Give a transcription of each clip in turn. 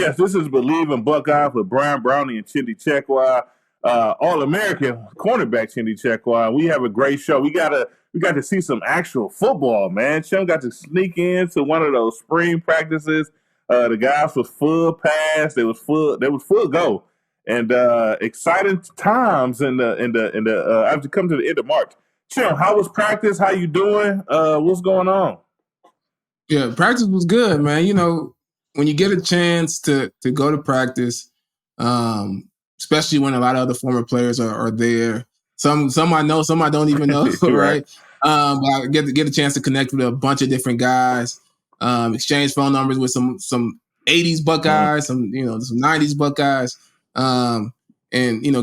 Yes, this is Believe in Buckeyes with Brian Brownie and Chindy Chekwa, All-American cornerback Chindy Chekwa. We have a great show. We got to see some actual football, man. Chim got to sneak into one of those spring practices. The guys was full pass. They was full go, and exciting times after come to the end of March. Chim, how was practice? How you doing? What's going on? Yeah, practice was good, man. You know, when you get a chance to go to practice, especially when a lot of other former players are there. Some I know, some I don't even know, right? But I get a chance to connect with a bunch of different guys, exchange phone numbers with some 80s Buckeyes, some 90s Buckeyes, and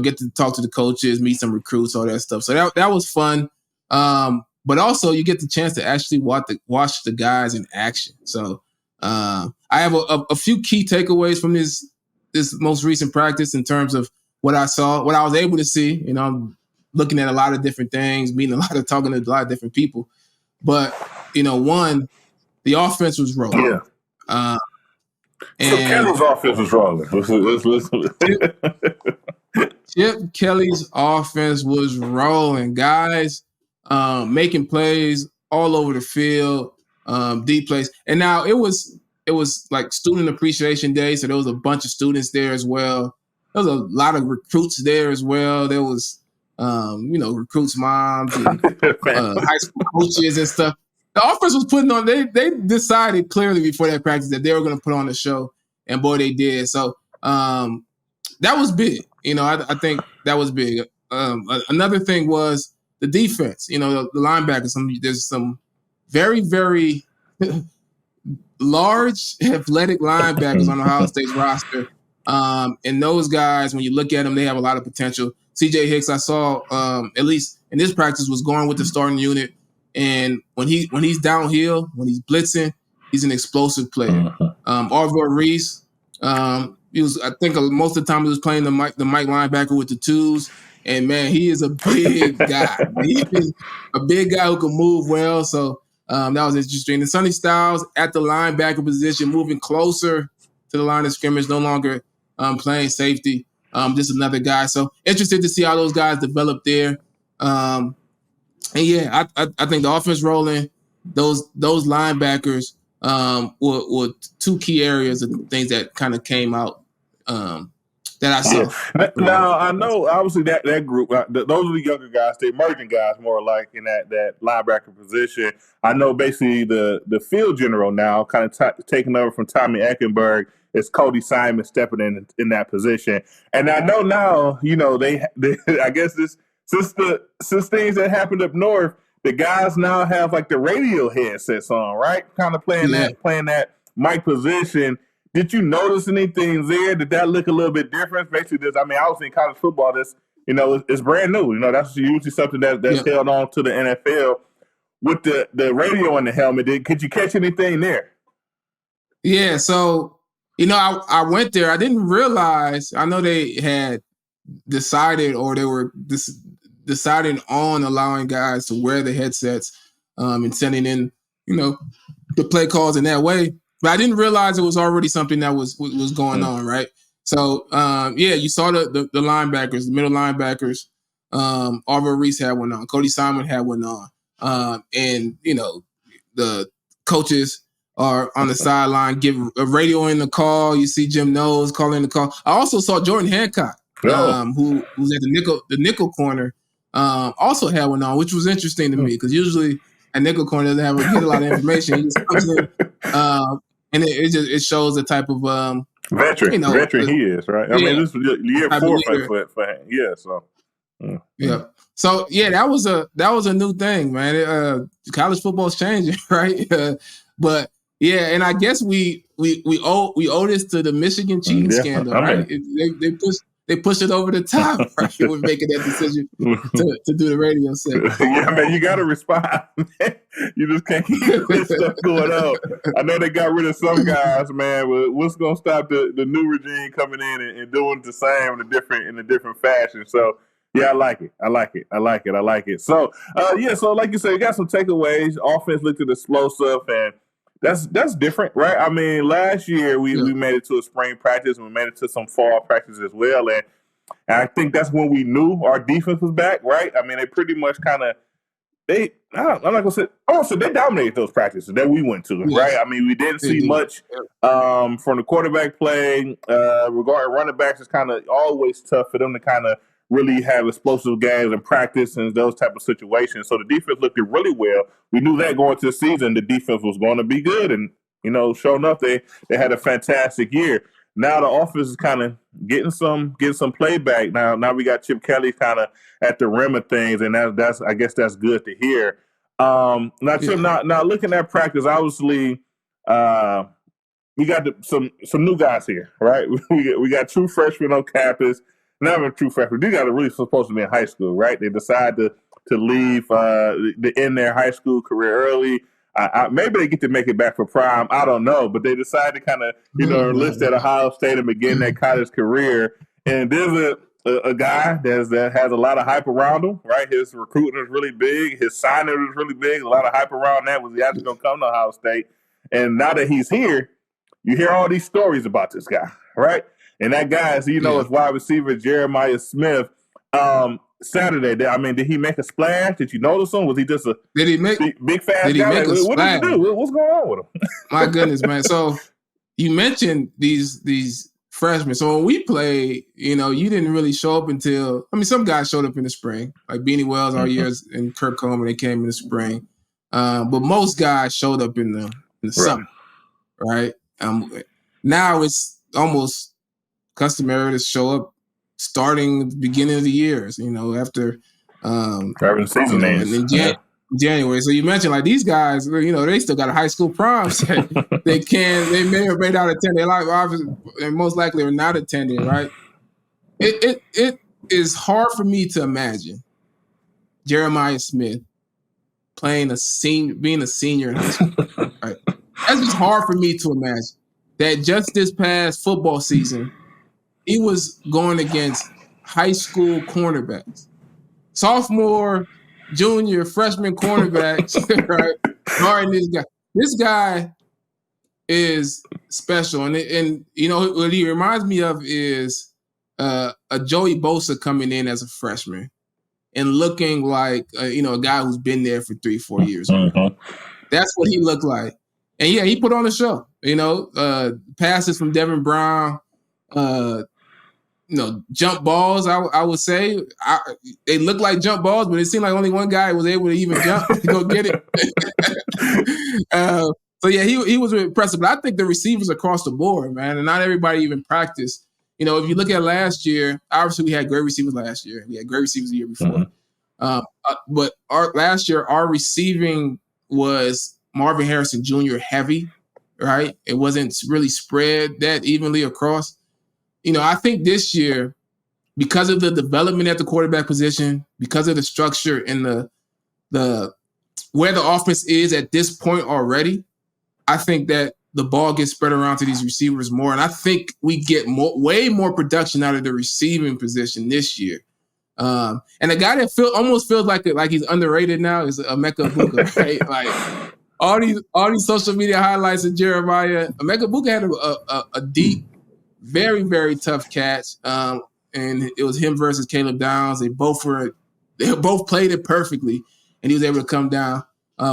get to talk to the coaches, meet some recruits, all that stuff. So that was fun. But also you get the chance to actually watch the guys in action. So I have a few key takeaways from this most recent practice in terms of what I saw, what I was able to see. I'm looking at a lot of different things, talking to a lot of different people. But, one, the offense was rolling. Yeah. So Kelly's offense was rolling. Chip Kelly's offense was rolling. Guys making plays all over the field, deep plays. And now it was like Student Appreciation Day, so there was a bunch of students there as well. There was a lot of recruits there as well. There was, recruits' moms and high school coaches and stuff. The offense was putting on. They decided clearly before that practice that they were going to put on a show, and boy, they did. So that was big. I think that was big. Another thing was the defense. The linebackers. There's some very, very large, athletic linebackers on Ohio State's roster. And those guys, when you look at them, they have a lot of potential. C.J. Hicks, I saw, at least in this practice, was going with the starting unit. And when he's downhill, when he's blitzing, he's an explosive player. Arvor Reese, he was, I think most of the time he was playing the Mike linebacker with the twos. And man, he is a big guy. He is a big guy who can move well. So that was interesting. And Sonny Styles at the linebacker position, moving closer to the line of scrimmage, no longer playing safety. Just another guy. So interested to see how those guys develop there. And yeah, I think the offense rolling, those linebackers were two key areas of things that kind of came out that I saw. Yeah. Now I know obviously that group, those are the younger guys, the emerging guys, more like in that linebacker position. I know basically the field general now kind of taking over from Tommy Eckenberg is Cody Simon stepping in that position, and I know now they I guess this. Since things that happened up north, the guys now have like the radio headsets on, right? Kind of playing that mic position. Did you notice anything there? Did that look a little bit different? Basically, I was in college football. It's brand new. That's usually something that's held on to the NFL. With the radio in the helmet, could you catch anything there? Yeah. So I went there. I didn't realize. I know they had decided, or they were deciding on allowing guys to wear the headsets and sending in, the play calls in that way. But I didn't realize it was already something that was going on, right? So, you saw the linebackers, the middle linebackers. Arvor Reese had one on. Cody Simon had one on. And, the coaches are on the sideline, give a radio in the call. You see Jim Knowles calling the call. I also saw Jordan Hancock, who's at the nickel corner, also had one on, which was interesting to me because usually a nickel corner doesn't get a lot of information. He just comes in, and it shows the type of veteran he is, right? I mean, this is year 4 for him. Yeah, so yeah. So yeah, that was a new thing, man. College football's changing, right? But yeah, and I guess we owe this to the Michigan cheating scandal, right? They pushed it over the top, right? With making that decision to do the radio set. Yeah, man, you got to respond. Man. You just can't keep this stuff going on. I know they got rid of some guys, man, but what's going to stop the new regime coming in and doing the same in a different fashion? So, yeah, I like it. So, so like you said, you got some takeaways. Offense looked explosive, and that's different, right? I mean, last year we made it to a spring practice and we made it to some fall practice as well, and I think that's when we knew our defense was back, right? I mean, they pretty much kind of I'm not gonna say. Oh, so they dominated those practices that we went to, right? I mean, we didn't see much from the quarterback play. Regarding running backs, it's kind of always tough for them to kind of really have explosive games and practice and those type of situations. So the defense looked really well. We knew that going to the season, the defense was going to be good, and sure enough, they had a fantastic year. Now the offense is kind of getting some playback. Now we got Chip Kelly kind of at the rim of things, and that's I guess that's good to hear. Now Chip, now looking at practice, obviously, we got some new guys here, right? We got true freshmen on campus. Not even true freshmen. These guys are really supposed to be in high school, right? They decide to leave to end their high school career early. Maybe they get to make it back for prime. I don't know, but they decide to kind of enlist at Ohio State and begin their college career. And there's a guy that has a lot of hype around him, right? His recruiting is really big. His signing was really big. A lot of hype around that. Was he actually going to come to Ohio State? And now that he's here, you hear all these stories about this guy, right? And that guy is, is wide receiver Jeremiah Smith. Saturday, I mean, did he make a splash? Did you notice him? Was he just a big fast guy? What did he do? What's going on with him? My goodness, man. So you mentioned these freshmen. So when we played, you didn't really show up until, some guys showed up in the spring, like Beanie Wells our years and Kirk Coleman, they came in the spring. But most guys showed up in the summer, right? Now it's almost customary to show up starting at the beginning of the years, after season in January. So you mentioned like these guys, they still got a high school prom. So they may or may not attend. They most likely are not attending, right? It is hard for me to imagine Jeremiah Smith being a senior in high school. Right? That's just hard for me to imagine that just this past football season, he was going against high school cornerbacks, sophomore, junior, freshman cornerbacks, right? Guarding this guy. This guy is special, and what he reminds me of is a Joey Bosa coming in as a freshman and looking like a guy who's been there for 3-4 years. That's what he looked like, and he put on a show. Passes from Devin Brown. Jump balls, I would say. They look like jump balls, but it seemed like only one guy was able to even jump to go get it. He was impressive. But I think the receivers across the board, man, and not everybody even practiced. If you look at last year, obviously we had great receivers last year. We had great receivers the year before. But last year, our receiving was Marvin Harrison Jr. heavy, right? It wasn't really spread that evenly across. I think this year, because of the development at the quarterback position, because of the structure and the where the offense is at this point already, I think that the ball gets spread around to these receivers more, and I think we get way more production out of the receiving position this year. And a guy that almost feels like he's underrated now is Emeka Egbuka, right? Like all these social media highlights of Jeremiah. Emeka Egbuka had a deep, very, very tough catch, and it was him versus Caleb Downs. They both played it perfectly, and he was able to come down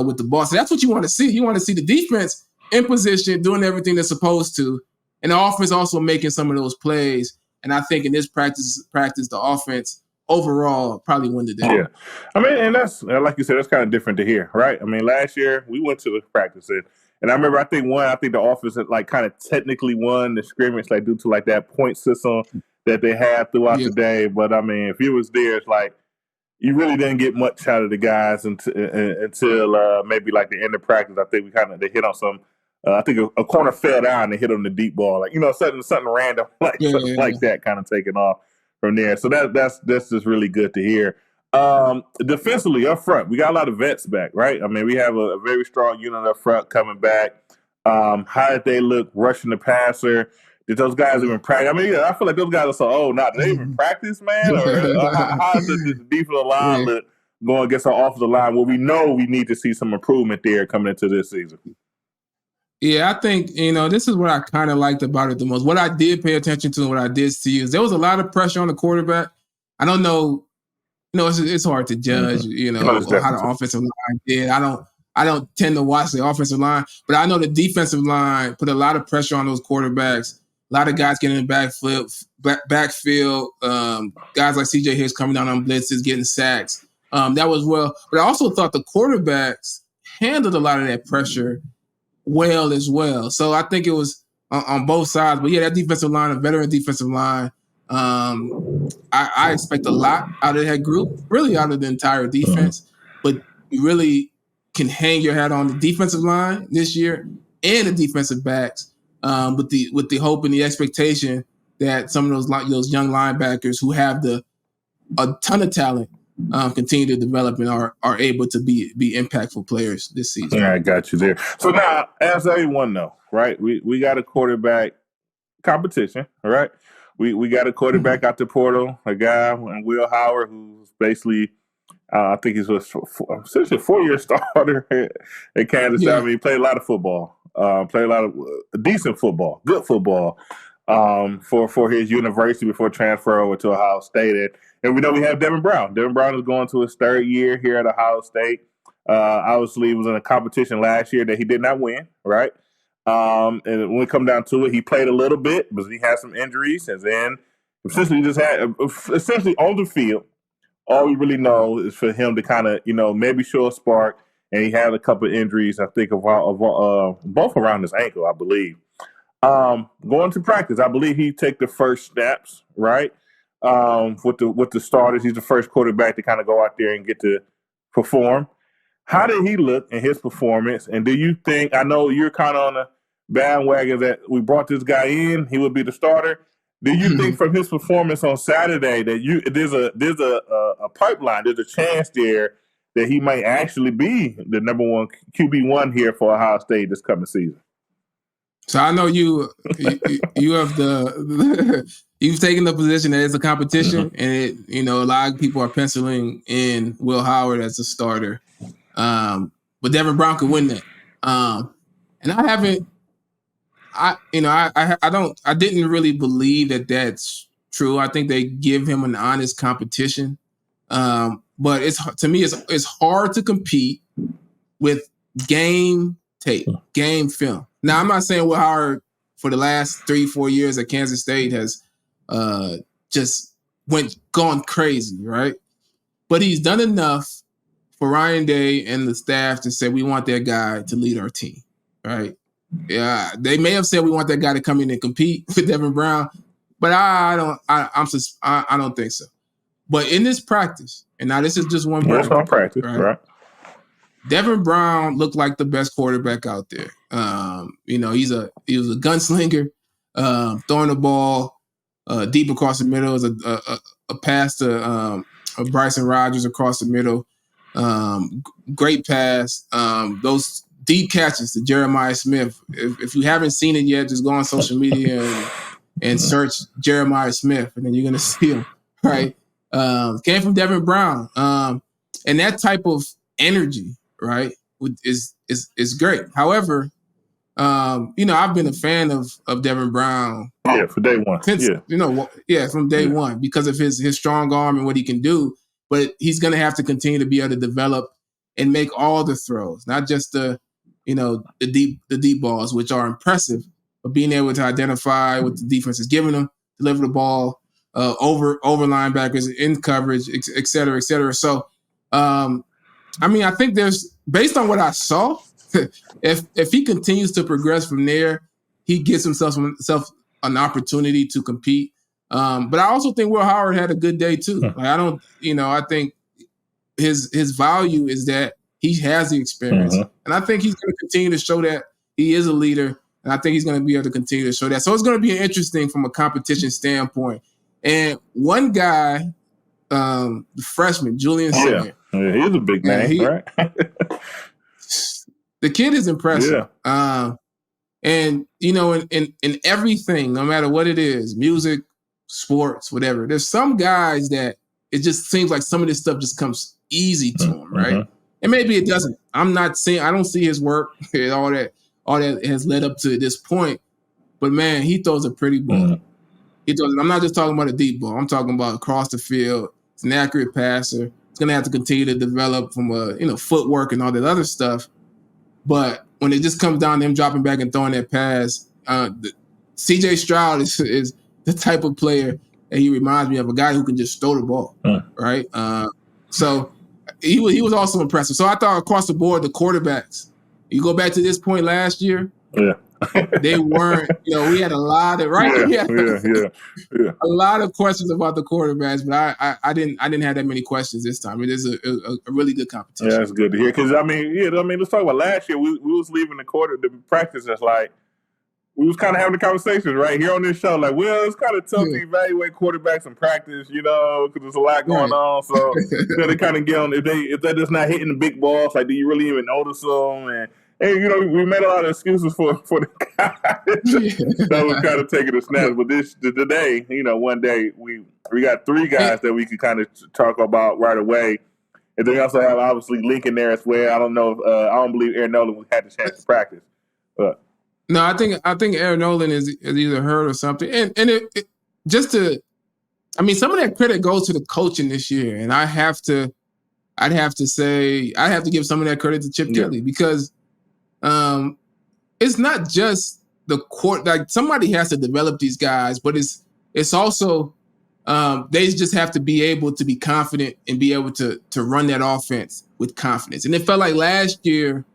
with the ball. So that's what you want to see. You want to see the defense in position, doing everything they're supposed to, and the offense also making some of those plays. And I think in this practice, the offense overall probably win the day. Yeah, and that's like you said, that's kind of different to hear, right? Last year we went to the practice and I remember, I think the offense had like kind of technically won the scrimmage, like due to like that point system that they had throughout the day. But if you was there, it's like you really didn't get much out of the guys until maybe like the end of practice. I think they hit on some. I think a corner fell down and hit on the deep ball, like something random like that, kind of taking off from there. So that's just really good to hear. Defensively up front, we got a lot of vets back, right? We have a very strong unit up front coming back. How did they look rushing the passer? Did those guys even practice? I feel like those guys are so old now. Did they even practice, man? Or how does the defensive line look going against our offensive line? Well, we know we need to see some improvement there coming into this season. Yeah, I think, this is what I kind of liked about it the most. What I did pay attention to and what I did see is there was a lot of pressure on the quarterback. I don't know, it's hard to judge, how the offensive line did. I don't tend to watch the offensive line, but I know the defensive line put a lot of pressure on those quarterbacks. A lot of guys getting in the backfield, guys like CJ Hicks coming down on blitzes, getting sacks. That was well, but I also thought the quarterbacks handled a lot of that pressure well as well. So I think it was on both sides. But yeah, that defensive line, a veteran defensive line, I expect a lot out of that group, really out of the entire defense. But you really can hang your hat on the defensive line this year and the defensive backs, with the hope and the expectation that some of those young linebackers who have a ton of talent continue to develop and are able to be impactful players this season. Yeah, I got you there. So now, as everyone know, right, we got a quarterback competition, all right? We got a quarterback out the portal, a guy, Will Howard, who's basically, I think he's essentially a 4-year starter at Kansas. Yeah. I mean, he played a lot of football, played a lot of decent football, good football, for his university before transfer over to Ohio State. And we know we have Devin Brown. Devin Brown is going to his 3rd year here at Ohio State. Obviously, he was in a competition last year that he did not win, right? And when it come down to it, he played a little bit, but he had some injuries. And then essentially just had on the field, all we really know is for him to kind of, maybe show a spark. And he had a couple of injuries, I think, of both around his ankle, I believe. Going to practice, I believe he take the first snaps, right? With the starters. He's the first quarterback to kind of go out there and get to perform. How did he look in his performance? And do you think, I know you're kind of on the bandwagon that we brought this guy in, he would be the starter. Do you think from his performance on Saturday that there's a pipeline, there's a chance there that he might actually be the number one QB1 here for Ohio State this coming season? So I know you have you've taken the position that it's a competition, and a lot of people are penciling in Will Howard as a starter, but Devin Brown could win that. And I didn't really believe that that's true. I think they give him an honest competition, but to me it's hard to compete with game tape, game film. Now, I'm not saying Will Howard for the last 3-4 years at Kansas State has just gone crazy, right? But he's done enough for Ryan Day and the staff to say we want that guy to lead our team, right? Yeah, they may have said we want that guy to come in and compete with Devin Brown, but I don't think so. But in this practice, and now this is just one practice, right? Devin Brown looked like the best quarterback out there. He was a gunslinger, throwing the ball deep across the middle. It was a pass to Bryson Rodgers across the middle. Great pass. Those deep catches to Jeremiah Smith. If you haven't seen it yet, just go on social media and search Jeremiah Smith, and then you're gonna see him. Right? Came from Devin Brown, and that type of energy, right, is great. However, I've been a fan of Devin Brown. Yeah, for day one. Since, from day one, because of his strong arm and what he can do. But he's going to have to continue to be able to develop and make all the throws, not just the deep balls, which are impressive, but being able to identify what the defense is giving him, deliver the ball over linebackers in coverage, et cetera, et cetera. So, I think based on what I saw, if he continues to progress from there, he gives himself an opportunity to compete. But I also think Will Howard had a good day too. Like I think his value is that he has the experience, and I think he's going to continue to show that he is a leader, and I think he's going to be able to continue to show that. So it's going to be interesting from a competition standpoint. And one guy, the freshman Julian Saran, he's a big name, right? The kid is impressive. Yeah. And in everything, no matter what it is, music, sports, whatever, there's some guys that it just seems like some of this stuff just comes easy to them, right? And maybe it doesn't. I don't see his work and all that, all that has led up to this point. But man, he throws a pretty ball. He throws. I'm not just talking about a deep ball. I'm talking about across the field. It's an accurate passer. He's going to have to continue to develop from footwork and all that other stuff. But when it just comes down to him dropping back and throwing that pass, C.J. Stroud is the type of player that he reminds me of, a guy who can just throw the ball, right? So he was also impressive. So I thought across the board, the quarterbacks, you go back to this point last year, they weren't, we had a lot of, right? A lot of questions about the quarterbacks, but I didn't have that many questions this time. It is a really good competition. Yeah, that's good to hear. Because, let's talk about last year. We was leaving the practice that's like, we was kind of having the conversations right here on this show. Like, well, it's kind of tough to evaluate quarterbacks in practice, because there's a lot going on. So they kind of get on if they're just not hitting the big balls. Like, do you really even notice them? And we made a lot of excuses for the guys that was kind of taking the snaps. But today, one day we got three guys that we could kind of talk about right away. And then we also have obviously Lincoln there as well. I don't know if I don't believe Aaron Nolan had the chance to practice. No, I think Aaron Nolan is either hurt or something. And it just to, some of that credit goes to the coaching this year, and I'd have to give some of that credit to Chip Kelly, because it's not just the court. Like, somebody has to develop these guys, but it's also they just have to be able to be confident and be able to run that offense with confidence. And it felt like last year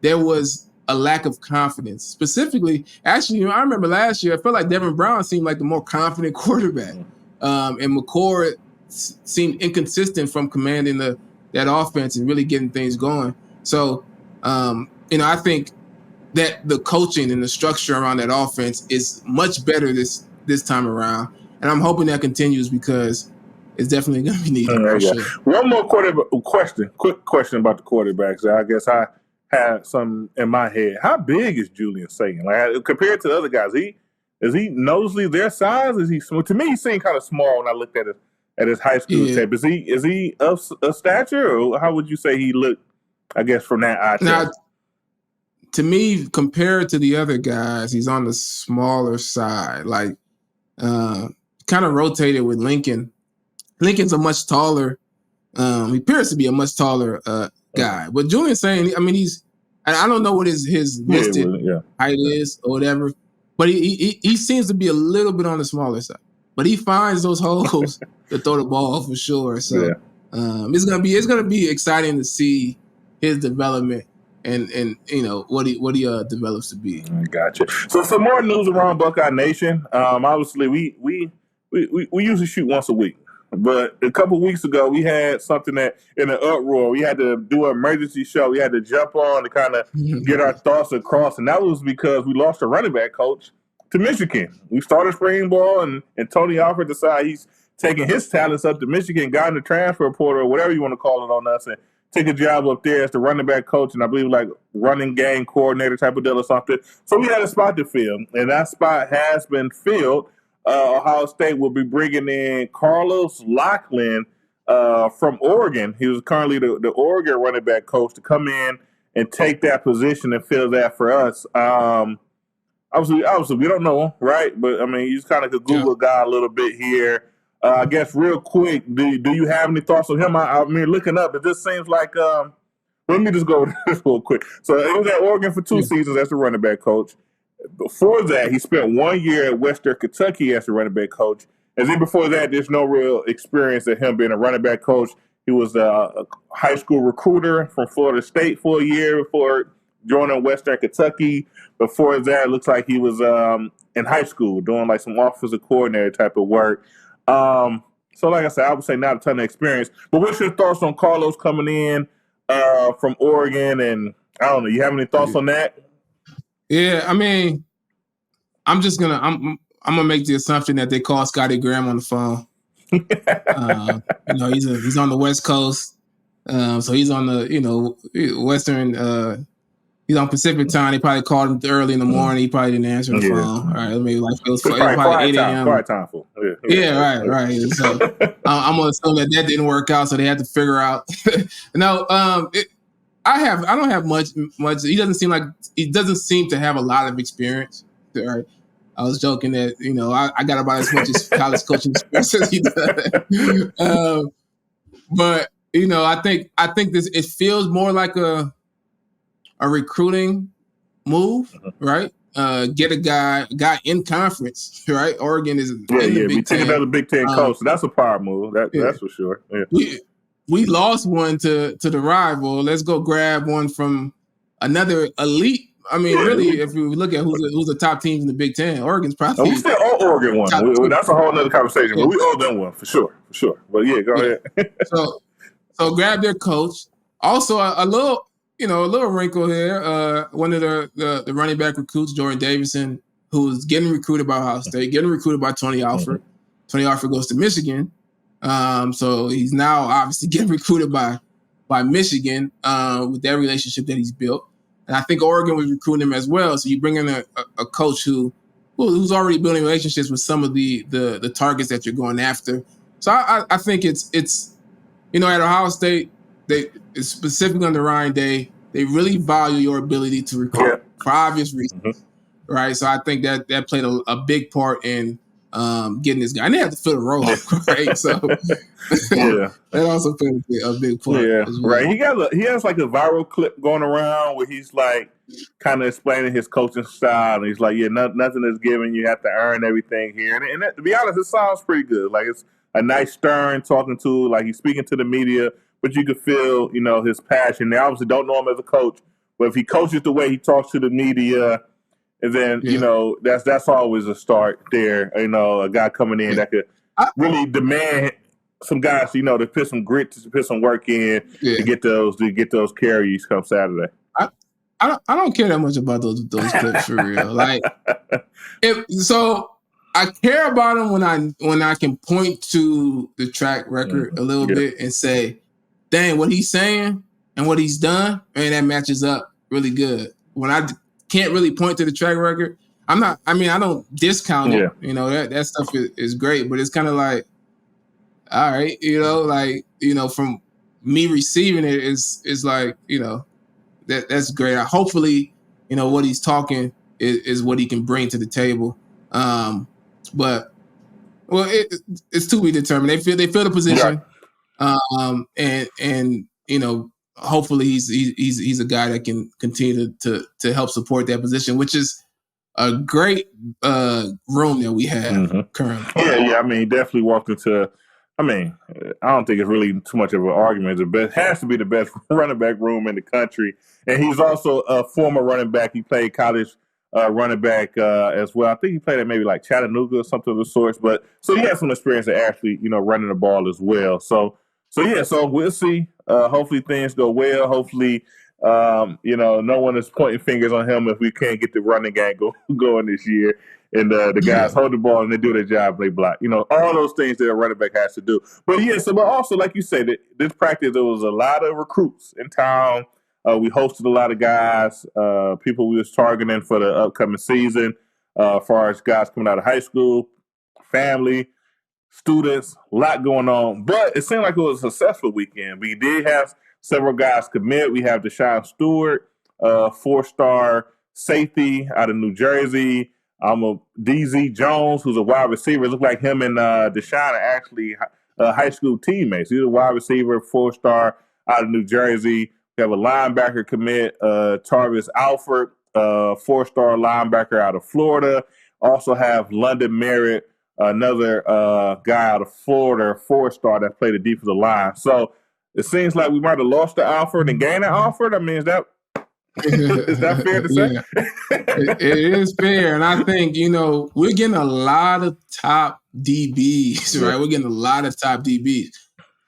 there was a lack of confidence. Specifically, actually, I remember last year, I felt like Devin Brown seemed like the more confident quarterback. And McCord seemed inconsistent from commanding that offense and really getting things going. So, I think that the coaching and the structure around that offense is much better this time around. And I'm hoping that continues, because it's definitely going to be needed. For sure. One more quick question about the quarterbacks. I guess I had some in my head. How big is Julian Sayin? Like, compared to the other guys, is he noticeably their size? Is he small? To me, he seemed kind of small when I looked at his high school tape. Is he of stature, or how would you say he looked? I guess from that eye. Now, to me, compared to the other guys, he's on the smaller side. Like, kind of rotated with Lincoln. Lincoln's a much taller. He appears to be a much taller guy, but Julian Sayin, I don't know what his listed height is or whatever, but he seems to be a little bit on the smaller side, but he finds those holes to throw the ball for sure. So it's gonna be exciting to see his development and what he develops to be. Gotcha. So some more news around Buckeye Nation. Obviously we usually shoot once a week. But a couple weeks ago, we had something that in an uproar. We had to do an emergency show. We had to jump on to kind of get our thoughts across. And that was because we lost a running back coach to Michigan. We started spring ball, and Tony Alford decided he's taking his talents up to Michigan, got in the transfer portal, or whatever you want to call it, on us, and take a job up there as the running back coach, and I believe like running game coordinator type of deal or something. So we had a spot to fill, and that spot has been filled. Ohio State will be bringing in Carlos Loughlin from Oregon. He was currently the Oregon running back coach, to come in and take that position and fill that for us. Obviously, we don't know him, right? But, you just kind of could Google a guy a little bit here. I guess real quick, do you have any thoughts on him? Looking up, it just seems like let me just go over this real quick. So he was at Oregon for 2 seasons as the running back coach. Before that, he spent 1 year at Western Kentucky as a running back coach. And then before that, there's no real experience of him being a running back coach. He was a high school recruiter from Florida State for a year before joining Western Kentucky. Before that, it looks like he was in high school doing like some offensive coordinator type of work. So like I said, I would say not a ton of experience. But what's your thoughts on Carlos coming in from Oregon? And I don't know, you have any thoughts on that? Yeah, I'm gonna make the assumption that they call Scotty Graham on the phone. He's on the West Coast, so he's on the Western. He's on Pacific time. They probably called him early in the morning. He probably didn't answer the phone. All right, maybe like it was probably 8 a.m. Quiet time for. Right. So I'm gonna assume that didn't work out, so they had to figure out. No, I don't have much. He doesn't seem to have a lot of experience. Right? I was joking that I got about as much as college coaching experience as he does. But I think this it feels more like a recruiting move, right? Get a guy in conference, right? Oregon is in the Big Ten. Another Big Ten coach. So that's a power move. That's for sure. Yeah. We lost one to the rival. Let's go grab one from another elite. I mean, really, if we look at who's the top teams in the Big Ten, Oregon's probably. We still owe Oregon one. That's a whole other conversation, but we owe them one for sure. But yeah, go ahead. So grab their coach. Also, a little wrinkle here. One of the running back recruits, Jordan Davison, who's getting recruited by Ohio State, getting recruited by Tony Alford. Mm-hmm. Tony Alford goes to Michigan. So he's now obviously getting recruited by Michigan with that relationship that he's built. And I think Oregon was recruiting him as well. So you bring in a coach who's already building relationships with some of the targets that you're going after. So I think it's at Ohio State, they specifically under Ryan Day, they really value your ability to recruit for obvious reasons, right? So I think that played a big part in getting this guy. And they have to fill the role, right? So that also played a big part. Yeah, as well. Right. He has like a viral clip going around where he's like kind of explaining his coaching style, and he's like, nothing is given. You have to earn everything here. And to be honest, it sounds pretty good. Like it's a nice stern talking to, like he's speaking to the media, but you could feel, his passion. They obviously don't know him as a coach, but if he coaches the way he talks to the media, and then, that's always a start there. A guy coming in that could really demand some guys, to put some grit, to put some work in to get those carries come Saturday. I don't care that much about those clips for real. Like, I care about them when I can point to the track record a little bit and say, dang, what he's saying and what he's done, man, that matches up really good. When I can't really point to the track record, I don't discount it. That stuff is great, but it's kind of like, all right, from me receiving it is like, that's great. Hopefully, what he's talking is what he can bring to the table. But it's to be determined. They feel the position, and hopefully he's a guy that can continue to help support that position, which is a great room that we have currently. Yeah. I mean, definitely walked into. I mean, I don't think it's really too much of an argument. It has to be the best running back room in the country, and he's also a former running back. He played college running back as well. I think he played at maybe like Chattanooga or something of the sort. But so he has some experience at actually, running the ball as well. So we'll see. Hopefully things go well. Hopefully, no one is pointing fingers on him if we can't get the running game going this year. And the guys hold the ball and they do their job, they block. All those things that a running back has to do. But but also, like you said, this practice, there was a lot of recruits in town. We hosted a lot of guys, people we was targeting for the upcoming season, as far as guys coming out of high school, family, students, a lot going on. But it seemed like it was a successful weekend. We did have several guys commit. We have Deshaun Stewart, 4-star safety out of New Jersey. DZ Jones, who's a wide receiver. It looked like him and Deshaun are actually high school teammates. He's a wide receiver, 4-star out of New Jersey. We have a linebacker commit, Tarvis Alford, 4-star linebacker out of Florida. Also have London Merritt, another guy out of Florida, 4-star that played the defensive line. So it seems like we might have lost to Alford and gained to Alford. I mean, is that fair to say? It is fair. And I think, we're getting a lot of top DBs, right? We're getting a lot of top DBs.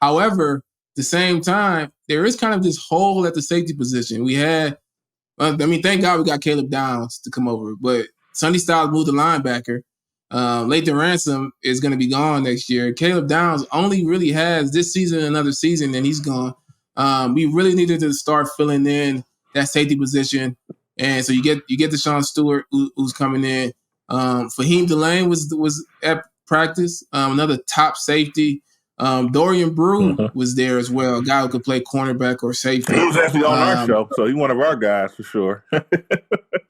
However, at the same time, there is kind of this hole at the safety position. We had, thank God we got Caleb Downs to come over, but Sonny Styles moved to linebacker. Lathan Ransom is going to be gone next year. Caleb Downs only really has this season, another season, and he's gone. We really needed to start filling in that safety position, and so you get Deshaun Stewart who's coming in. Fahim Delane was at practice, another top safety. Dorian Brew Mm-hmm. was there as well, a guy who could play cornerback or safety. He was actually on our show, so he's one of our guys for sure.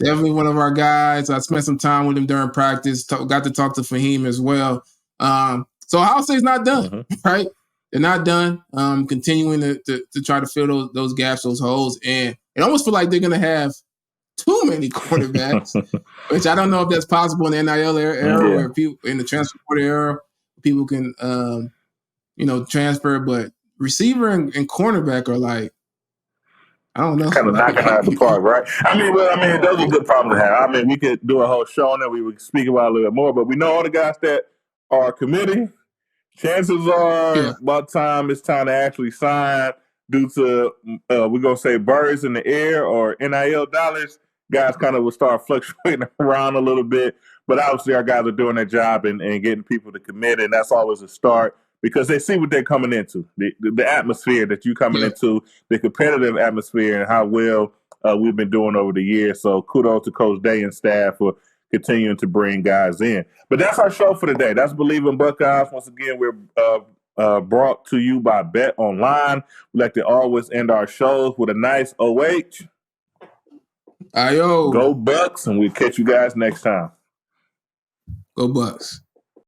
Definitely one of our guys. I spent some time with him during practice. Got to talk to Fahim as well. So Ohio State's not done, right? They're not done. Continuing to try to fill those gaps, those holes, and it almost feel like they're going to have too many quarterbacks, which I don't know if that's possible in the NIL era where people in the transfer portal era, people can transfer, but receiver and cornerback are like, I don't know. Kind of knocking out the park, right? Those are good problems to have. I mean, we could do a whole show on that. We would speak about it a little bit more, but we know all the guys that are committing. Chances are, about time it's time to actually sign due to, we're going to say birds in the air or NIL dollars. Guys kind of will start fluctuating around a little bit. But obviously our guys are doing their job and getting people to commit, and that's always a start because they see what they're coming into, the atmosphere that you're coming into, the competitive atmosphere, and how well we've been doing over the years. So kudos to Coach Day and staff for continuing to bring guys in. But that's our show for today. That's Believe in Buckeyes. Once again, we're brought to you by Bet Online. We like to always end our shows with a nice OH. Ayo. Go Bucks, and we'll catch you guys next time. Go Bucks.